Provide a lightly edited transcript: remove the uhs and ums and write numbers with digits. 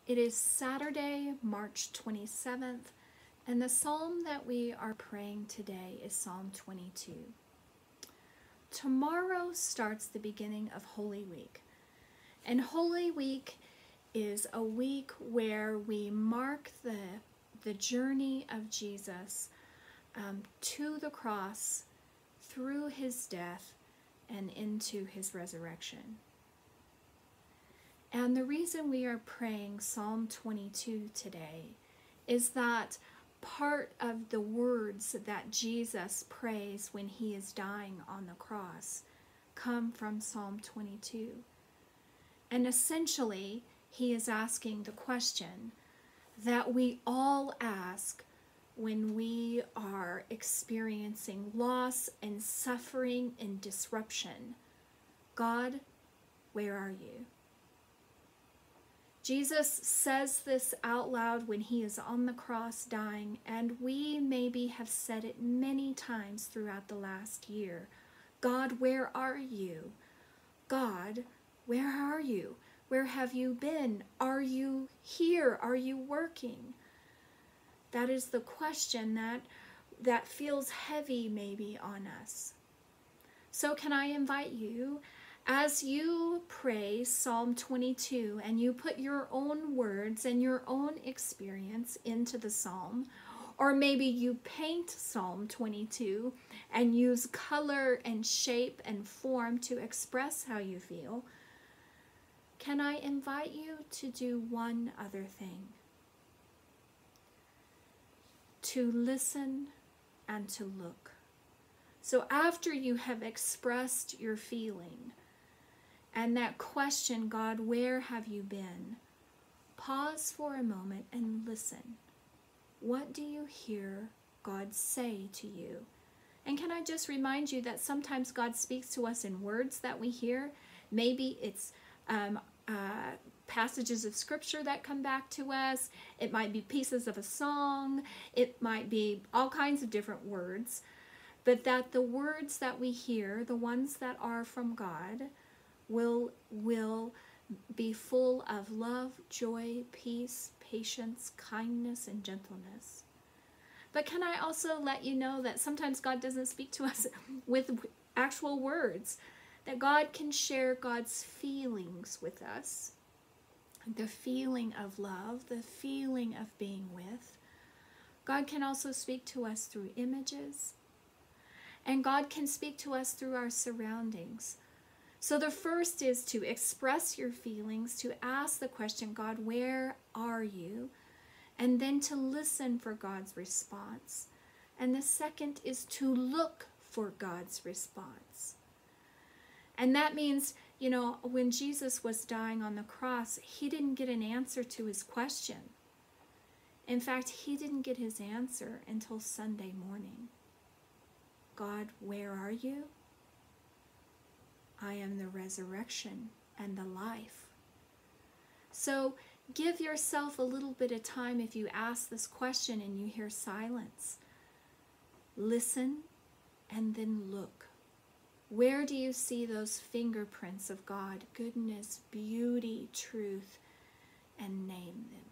It is Saturday, March 27th, and the psalm that we are praying today is Psalm 22. Tomorrow starts the beginning of Holy Week, and Holy Week is a week where we mark the journey of Jesus to the cross, through his death, and into his resurrection. And the reason we are praying Psalm 22 today is that part of the words that Jesus prays when he is dying on the cross come from Psalm 22. And essentially, he is asking the question that we all ask when we are experiencing loss and suffering and disruption. God, where are you? Jesus says this out loud when he is on the cross dying, and we maybe have said it many times throughout the last year. God, where are you? God, where are you? Where have you been? Are you here? Are you working? That is the question that feels heavy maybe on us. So can I invite you, as you pray Psalm 22 and you put your own words and your own experience into the psalm, or maybe you paint Psalm 22 and use color and shape and form to express how you feel, can I invite you to do one other thing? To listen and to look. So after you have expressed your feeling, and that question, God, where have you been? Pause for a moment and listen. What do you hear God say to you? And can I just remind you that sometimes God speaks to us in words that we hear. Maybe it's passages of scripture that come back to us. It might be pieces of a song. It might be all kinds of different words. But that the words that we hear, the ones that are from God, will be full of love, joy, peace, patience, kindness, and gentleness. But can I also let you know that sometimes God doesn't speak to us with actual words, that God can share God's feelings with us, the feeling of love, the feeling of being with. God can also speak to us through images, and God can speak to us through our surroundings. So the first is to express your feelings, to ask the question, God, where are you? And then to listen for God's response. And the second is to look for God's response. And that means, when Jesus was dying on the cross, he didn't get an answer to his question. In fact, he didn't get his answer until Sunday morning. God, where are you? I am the resurrection and the life. So give yourself a little bit of time if you ask this question and you hear silence. Listen and then look. Where do you see those fingerprints of God? Goodness, beauty, truth, and name them.